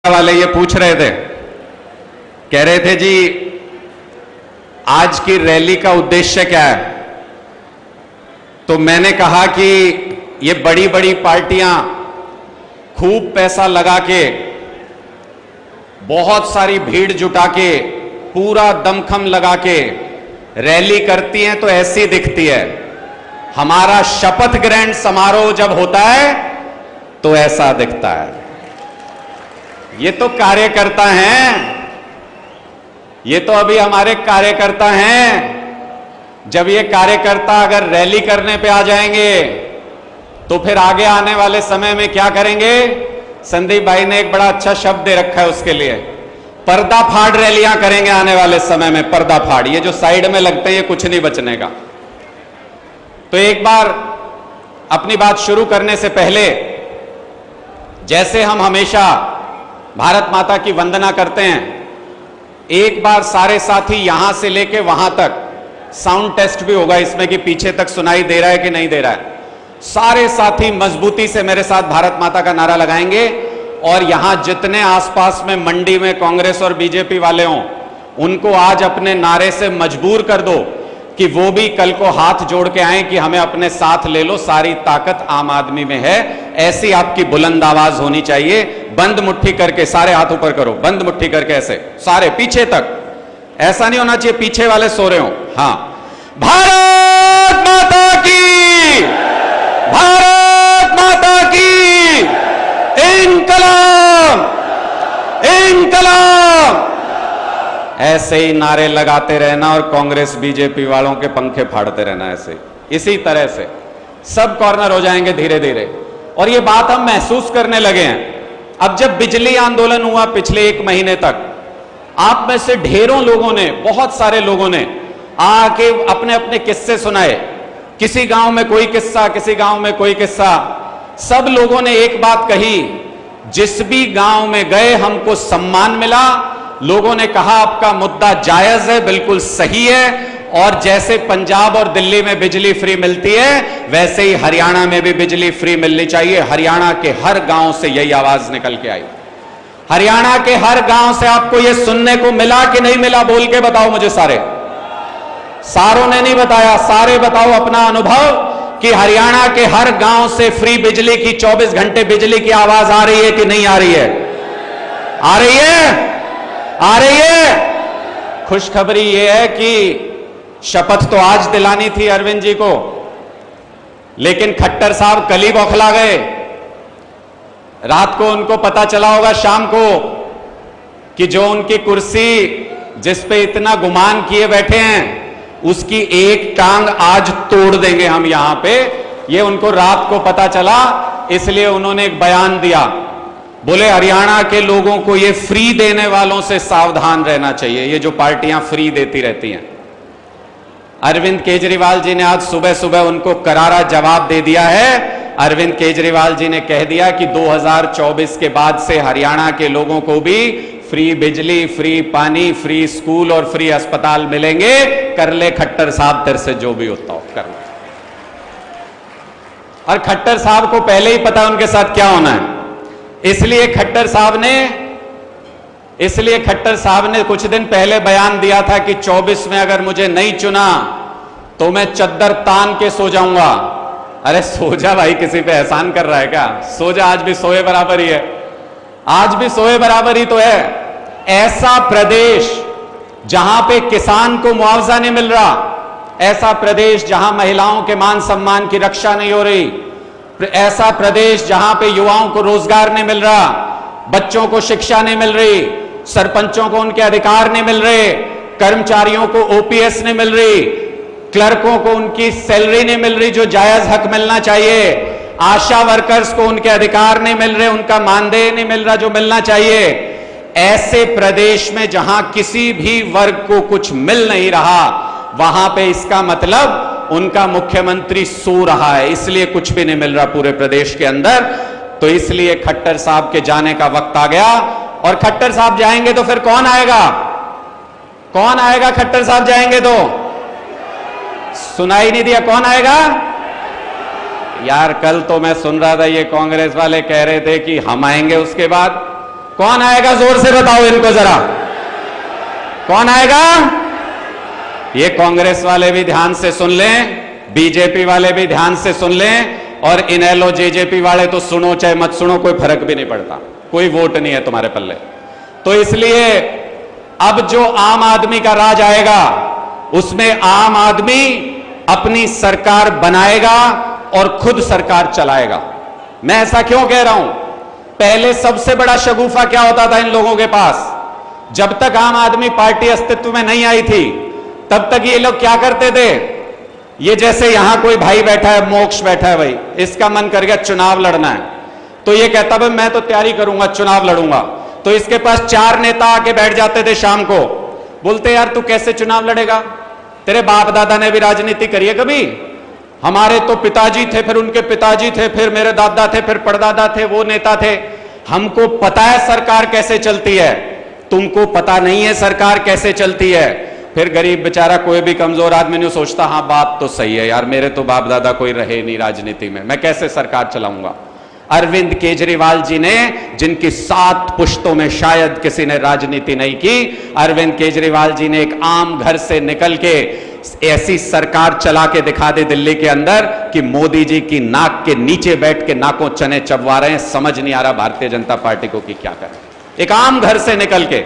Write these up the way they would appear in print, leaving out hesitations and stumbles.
वाले ये पूछ रहे थे, कह रहे थे जी आज की रैली का उद्देश्य क्या है। तो मैंने कहा कि ये बड़ी बड़ी पार्टियां खूब पैसा लगा के, बहुत सारी भीड़ जुटा के, पूरा दमखम लगा के रैली करती हैं तो ऐसी दिखती है। हमारा शपथ ग्रहण समारोह जब होता है तो ऐसा दिखता है। ये तो कार्यकर्ता हैं, ये तो अभी हमारे कार्यकर्ता हैं। जब ये कार्यकर्ता अगर रैली करने पे आ जाएंगे तो फिर आगे आने वाले समय में क्या करेंगे। संदीप भाई ने एक बड़ा अच्छा शब्द दे रखा है उसके लिए, पर्दाफाड़ रैलियां करेंगे आने वाले समय में। पर्दाफाड़, ये जो साइड में लगते हैं ये कुछ नहीं बचने का। तो एक बार अपनी बात शुरू करने से पहले, जैसे हम हमेशा भारत माता की वंदना करते हैं, एक बार सारे साथी यहां से लेके वहां तक साउंड टेस्ट भी होगा इसमें कि पीछे तक सुनाई दे रहा है कि नहीं दे रहा है। सारे साथी मजबूती से मेरे साथ भारत माता का नारा लगाएंगे और यहां जितने आसपास में मंडी में कांग्रेस और बीजेपी वाले हों उनको आज अपने नारे से मजबूर कर दो कि वो भी कल को हाथ जोड़ के आए कि हमें अपने साथ ले लो, सारी ताकत आम आदमी में है। ऐसी आपकी बुलंद आवाज होनी चाहिए। बंद मुट्ठी करके, सारे हाथ ऊपर करो, बंद मुट्ठी करके ऐसे सारे पीछे तक। ऐसा नहीं होना चाहिए पीछे वाले सो रहे हो। हाँ, भारत माता की, भारत माता की, इनकलाब, इनकलाब। ऐसे ही नारे लगाते रहना और कांग्रेस बीजेपी वालों के पंखे फाड़ते रहना। ऐसे इसी तरह से सब कॉर्नर हो जाएंगे धीरे धीरे। और ये बात हम महसूस करने लगे हैं। अब जब बिजली आंदोलन हुआ पिछले 1 महीने तक, आप में से ढेरों लोगों ने, बहुत सारे लोगों ने आके अपने अपने किस्से सुनाए। किसी गांव में कोई किस्सा, किसी गांव में कोई किस्सा। सब लोगों ने एक बात कही, जिस भी गांव में गए हमको सम्मान मिला। लोगों ने कहा आपका मुद्दा जायज है, बिल्कुल सही है। और जैसे पंजाब और दिल्ली में बिजली फ्री मिलती है वैसे ही हरियाणा में भी बिजली फ्री मिलनी चाहिए। हरियाणा के हर गांव से यही आवाज निकल के आई। हरियाणा के हर गांव से आपको यह सुनने को मिला कि नहीं मिला, बोल के बताओ मुझे। सारों ने नहीं बताया, सारे बताओ अपना अनुभव कि हरियाणा के हर गांव से फ्री बिजली की, 24 घंटे बिजली की आवाज आ रही है कि नहीं आ रही है? आ रही है, आ रही है। खुशखबरी यह है कि शपथ तो आज दिलानी थी अरविंद जी को, लेकिन खट्टर साहब कल ही बौखला गए। रात को उनको पता चला होगा, शाम को, कि जो उनकी कुर्सी जिस पे इतना गुमान किए बैठे हैं उसकी एक टांग आज तोड़ देंगे हम यहां पे। ये उनको रात को पता चला, इसलिए उन्होंने एक बयान दिया। बोले हरियाणा के लोगों को ये फ्री देने वालों से सावधान रहना चाहिए, ये जो पार्टियां फ्री देती रहती हैं। अरविंद केजरीवाल जी ने आज सुबह सुबह उनको करारा जवाब दे दिया है। अरविंद केजरीवाल जी ने कह दिया कि 2024 के बाद से हरियाणा के लोगों को भी फ्री बिजली, फ्री पानी, फ्री स्कूल और फ्री अस्पताल मिलेंगे। कर ले खट्टर साहब, तेरे से जो भी होता हो कर ले। और खट्टर साहब को पहले ही पता उनके साथ क्या होना है, इसलिए खट्टर साहब ने कुछ दिन पहले बयान दिया था कि 24 में अगर मुझे नहीं चुना तो मैं चद्दर तान के सो जाऊंगा। अरे सो जा भाई, किसी पे एहसान कर रहा है क्या? सो जा, आज भी सोए बराबर ही है, आज भी सोए बराबर ही तो है। ऐसा प्रदेश जहां पे किसान को मुआवजा नहीं मिल रहा, ऐसा प्रदेश जहां महिलाओं के मान सम्मान की रक्षा नहीं हो रही, ऐसा प्रदेश जहां पे युवाओं को रोजगार नहीं मिल रहा, बच्चों को शिक्षा नहीं मिल रही, सरपंचों को उनके अधिकार नहीं मिल रहे, कर्मचारियों को ओपीएस नहीं मिल रही, क्लर्कों को उनकी सैलरी नहीं मिल रही जो जायज हक मिलना चाहिए, आशा वर्कर्स को उनके अधिकार नहीं मिल रहे, उनका मानदेय नहीं मिल रहा जो मिलना चाहिए। ऐसे प्रदेश में जहां किसी भी वर्ग को कुछ मिल नहीं रहा, वहां पे इसका मतलब उनका मुख्यमंत्री सो रहा है, इसलिए कुछ भी नहीं मिल रहा पूरे प्रदेश के अंदर। तो इसलिए खट्टर साहब के जाने का वक्त आ गया। और खट्टर साहब जाएंगे तो फिर कौन आएगा? कौन आएगा? खट्टर साहब जाएंगे तो सुनाई नहीं दिया, कौन आएगा? यार कल तो मैं सुन रहा था ये कांग्रेस वाले कह रहे थे कि हम आएंगे उसके बाद। कौन आएगा? जोर से बताओ इनको जरा, कौन आएगा? ये कांग्रेस वाले भी ध्यान से सुन लें, बीजेपी वाले भी ध्यान से सुन लें, और इनेलो जेजेपी वाले तो सुनो चाहे मत सुनो, कोई फर्क भी नहीं पड़ता, कोई वोट नहीं है तुम्हारे पल्ले। तो इसलिए अब जो आम आदमी का राज आएगा उसमें आम आदमी अपनी सरकार बनाएगा और खुद सरकार चलाएगा। मैं ऐसा क्यों कह रहा हूं? पहले सबसे बड़ा शगुफा क्या होता था इन लोगों के पास? जब तक आम आदमी पार्टी अस्तित्व में नहीं आई थी तब तक ये लोग क्या करते थे? ये जैसे यहां कोई भाई बैठा है, मोक्ष बैठा है भाई, इसका मन कर गया चुनाव लड़ना है, तो ये कहता भाई मैं तो तैयारी करूंगा, चुनाव लड़ूंगा। तो इसके पास 4 नेता आके बैठ जाते थे शाम को, बोलते यार तू कैसे चुनाव लड़ेगा? तेरे बाप दादा ने भी राजनीति करी है कभी? हमारे तो पिताजी थे, फिर उनके पिताजी थे, फिर मेरे दादा थे, फिर परदादा थे, वो नेता थे, हमको पता है सरकार कैसे चलती है, तुमको पता नहीं है सरकार कैसे चलती है। फिर गरीब बेचारा कोई भी कमजोर आदमी नहीं सोचता हाँ बात तो सही है यार, मेरे तो बाप दादा कोई रहे नहीं राजनीति में, मैं कैसे सरकार चलाऊंगा। अरविंद केजरीवाल जी ने, जिनकी 7 पुश्तों में शायद किसी ने राजनीति नहीं की, अरविंद केजरीवाल जी ने एक आम घर से निकल के ऐसी सरकार चला के दिखा दी दिल्ली के अंदर कि मोदी जी की नाक के नीचे बैठ के नाकों चने चबवा रहे हैं। समझ नहीं आ रहा भारतीय जनता पार्टी को कि क्या करें। एक आम घर से निकल के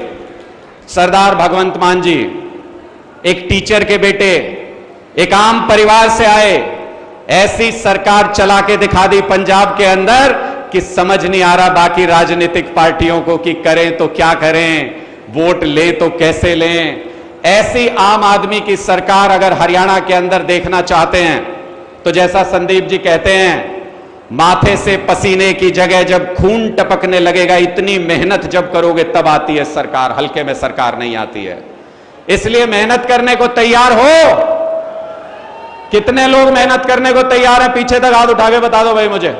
सरदार भगवंत मान जी, एक टीचर के बेटे, एक आम परिवार से आए, ऐसी सरकार चला के दिखा दी पंजाब के अंदर कि समझ नहीं आ रहा बाकी राजनीतिक पार्टियों को कि करें तो क्या करें, वोट लें तो कैसे लें। ऐसी आम आदमी की सरकार अगर हरियाणा के अंदर देखना चाहते हैं तो जैसा संदीप जी कहते हैं, माथे से पसीने की जगह जब खून टपकने लगेगा, इतनी मेहनत जब करोगे तब आती है सरकार, हल्के में सरकार नहीं आती है। इसलिए मेहनत करने को तैयार हो? कितने लोग मेहनत करने को तैयार हैं? पीछे तक हाथ उठा के बता दो भाई मुझे।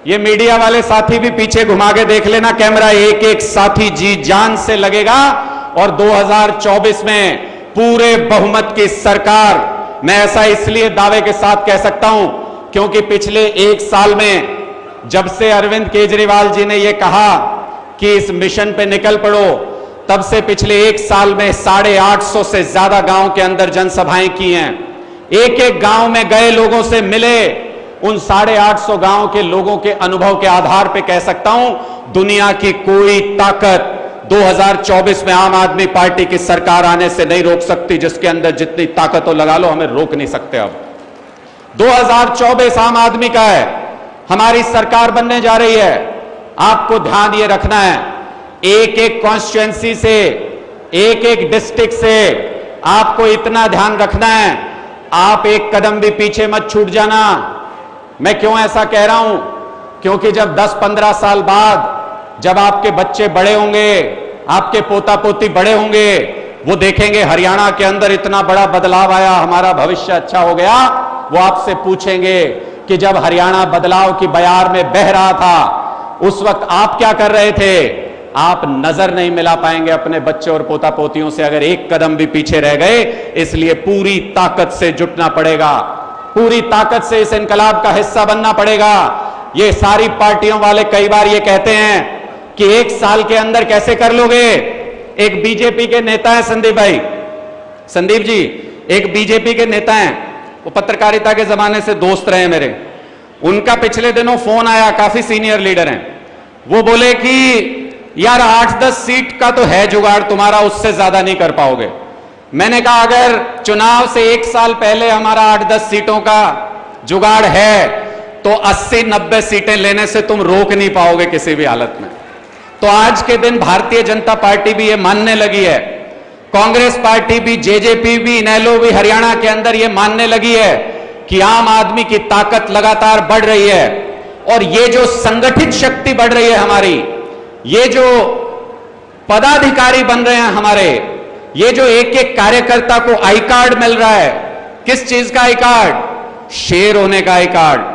ये मीडिया वाले साथी भी पीछे घुमा के देख लेना कैमरा, एक एक साथी जी जान से लगेगा और 2024 में पूरे बहुमत की सरकार। मैं ऐसा इसलिए दावे के साथ कह सकता हूं क्योंकि पिछले 1 साल में जब से अरविंद केजरीवाल जी ने यह कहा कि इस मिशन पे निकल पड़ो, तब से पिछले 1 साल में 850 से ज्यादा गांव के अंदर जनसभाएं की हैं। एक एक गांव में गए, लोगों से मिले, उन 850 गांव के लोगों के अनुभव के आधार पे कह सकता हूं दुनिया की कोई ताकत 2024 में आम आदमी पार्टी की सरकार आने से नहीं रोक सकती। जिसके अंदर जितनी ताकत हो लगा लो, हमें रोक नहीं सकते। अब 2024 आम आदमी का है, हमारी सरकार बनने जा रही है। आपको ध्यान ये रखना है, एक एक कॉन्स्टिट्यूएंसी से, एक एक डिस्ट्रिक्ट से आपको इतना ध्यान रखना है, आप एक कदम भी पीछे मत छूट जाना। मैं क्यों ऐसा कह रहा हूं? क्योंकि जब 10-15 साल बाद जब आपके बच्चे बड़े होंगे, आपके पोता पोती बड़े होंगे, वो देखेंगे हरियाणा के अंदर इतना बड़ा बदलाव आया, हमारा भविष्य अच्छा हो गया, वो आपसे पूछेंगे कि जब हरियाणा बदलाव की बयार में बह रहा था उस वक्त आप क्या कर रहे थे? आप नजर नहीं मिला पाएंगे अपने बच्चे और पोता पोतियों से अगर एक कदम भी पीछे रह गए। इसलिए पूरी ताकत से जुटना पड़ेगा, पूरी ताकत से इस इनकलाब का हिस्सा बनना पड़ेगा। ये सारी पार्टियों वाले कई बार ये कहते हैं कि 1 साल के अंदर कैसे कर लोगे। एक बीजेपी के नेता हैं संदीप भाई, संदीप जी एक बीजेपी के नेता हैं, वो पत्रकारिता के जमाने से दोस्त रहे मेरे। उनका पिछले दिनों फोन आया, काफी सीनियर लीडर हैं, वो बोले कि यार 8-10 सीट का तो है जुगाड़ तुम्हारा, उससे ज्यादा नहीं कर पाओगे। मैंने कहा अगर चुनाव से 1 साल पहले हमारा 8-10 सीटों का जुगाड़ है तो 80-90 सीटें लेने से तुम रोक नहीं पाओगे किसी भी हालत में। तो आज के दिन भारतीय जनता पार्टी भी ये मानने लगी है, कांग्रेस पार्टी भी, जेजेपी भी, इनेलो भी हरियाणा के अंदर ये मानने लगी है कि आम आदमी की ताकत लगातार बढ़ रही है। और ये जो संगठित शक्ति बढ़ रही है हमारी, ये जो पदाधिकारी बन रहे हैं हमारे, ये जो एक एक कार्यकर्ता को आई कार्ड मिल रहा है, किस चीज का आई कार्ड? शेर होने का आई कार्ड।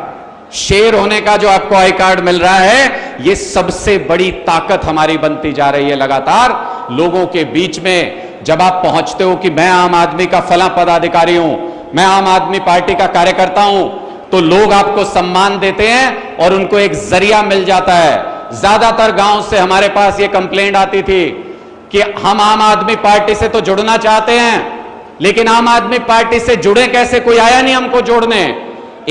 शेर होने का जो आपको आई कार्ड मिल रहा है, ये सबसे बड़ी ताकत हमारी बनती जा रही है लगातार लोगों के बीच में। जब आप पहुंचते हो कि मैं आम आदमी का फला पदाधिकारी हूं, मैं आम आदमी पार्टी का कार्यकर्ता हूं, तो लोग आपको सम्मान देते हैं और उनको एक जरिया मिल जाता है ज्यादातर गांव से हमारे पास ये कंप्लेंट आती थी कि हम आम आदमी पार्टी से तो जुड़ना चाहते हैं, लेकिन आम आदमी पार्टी से जुड़े कैसे, कोई आया नहीं हमको जोड़ने।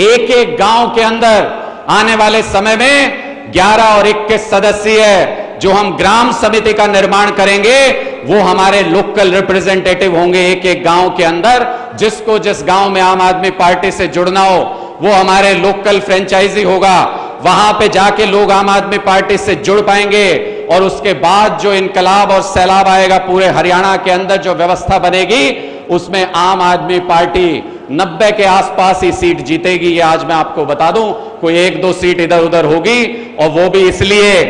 एक एक गांव के अंदर आने वाले समय में 11 और 21 सदस्य है जो हम ग्राम समिति का निर्माण करेंगे, वो हमारे लोकल रिप्रेजेंटेटिव होंगे एक एक गांव के अंदर। जिसको जिस गांव में आम आदमी पार्टी से जुड़ना हो वो हमारे लोकल फ्रेंचाइजी होगा, वहां पे जाके लोग आम आदमी पार्टी से जुड़ पाएंगे। और उसके बाद जो इनकलाब और सैलाब आएगा पूरे हरियाणा के अंदर, जो व्यवस्था बनेगी उसमें आम आदमी पार्टी 90 के आसपास ही सीट जीतेगी। ये आज मैं आपको बता दूं, कोई 1-2 सीट इधर उधर होगी, और वो भी इसलिए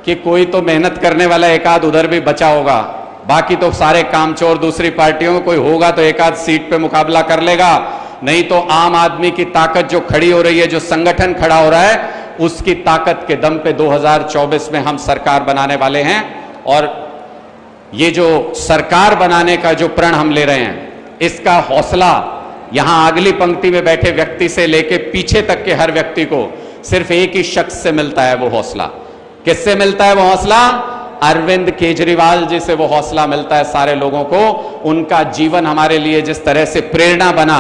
कि कोई तो मेहनत करने वाला एक आध उधर भी बचा होगा, बाकी तो सारे कामचोर दूसरी पार्टियों में, कोई होगा तो एक आध सीट पे मुकाबला कर लेगा। नहीं तो आम आदमी की ताकत जो खड़ी हो रही है, जो संगठन खड़ा हो रहा है, उसकी ताकत के दम पे 2024 में हम सरकार बनाने वाले हैं। और ये जो सरकार बनाने का जो प्रण हम ले रहे हैं, इसका हौसला यहां अगली पंक्ति में बैठे व्यक्ति से लेके पीछे तक के हर व्यक्ति को सिर्फ एक ही शख्स से मिलता है। वो हौसला किससे मिलता है? वो हौसला अरविंद केजरीवाल जी से वो हौसला मिलता है। सारे लोगों को उनका जीवन हमारे लिए जिस तरह से प्रेरणा बना,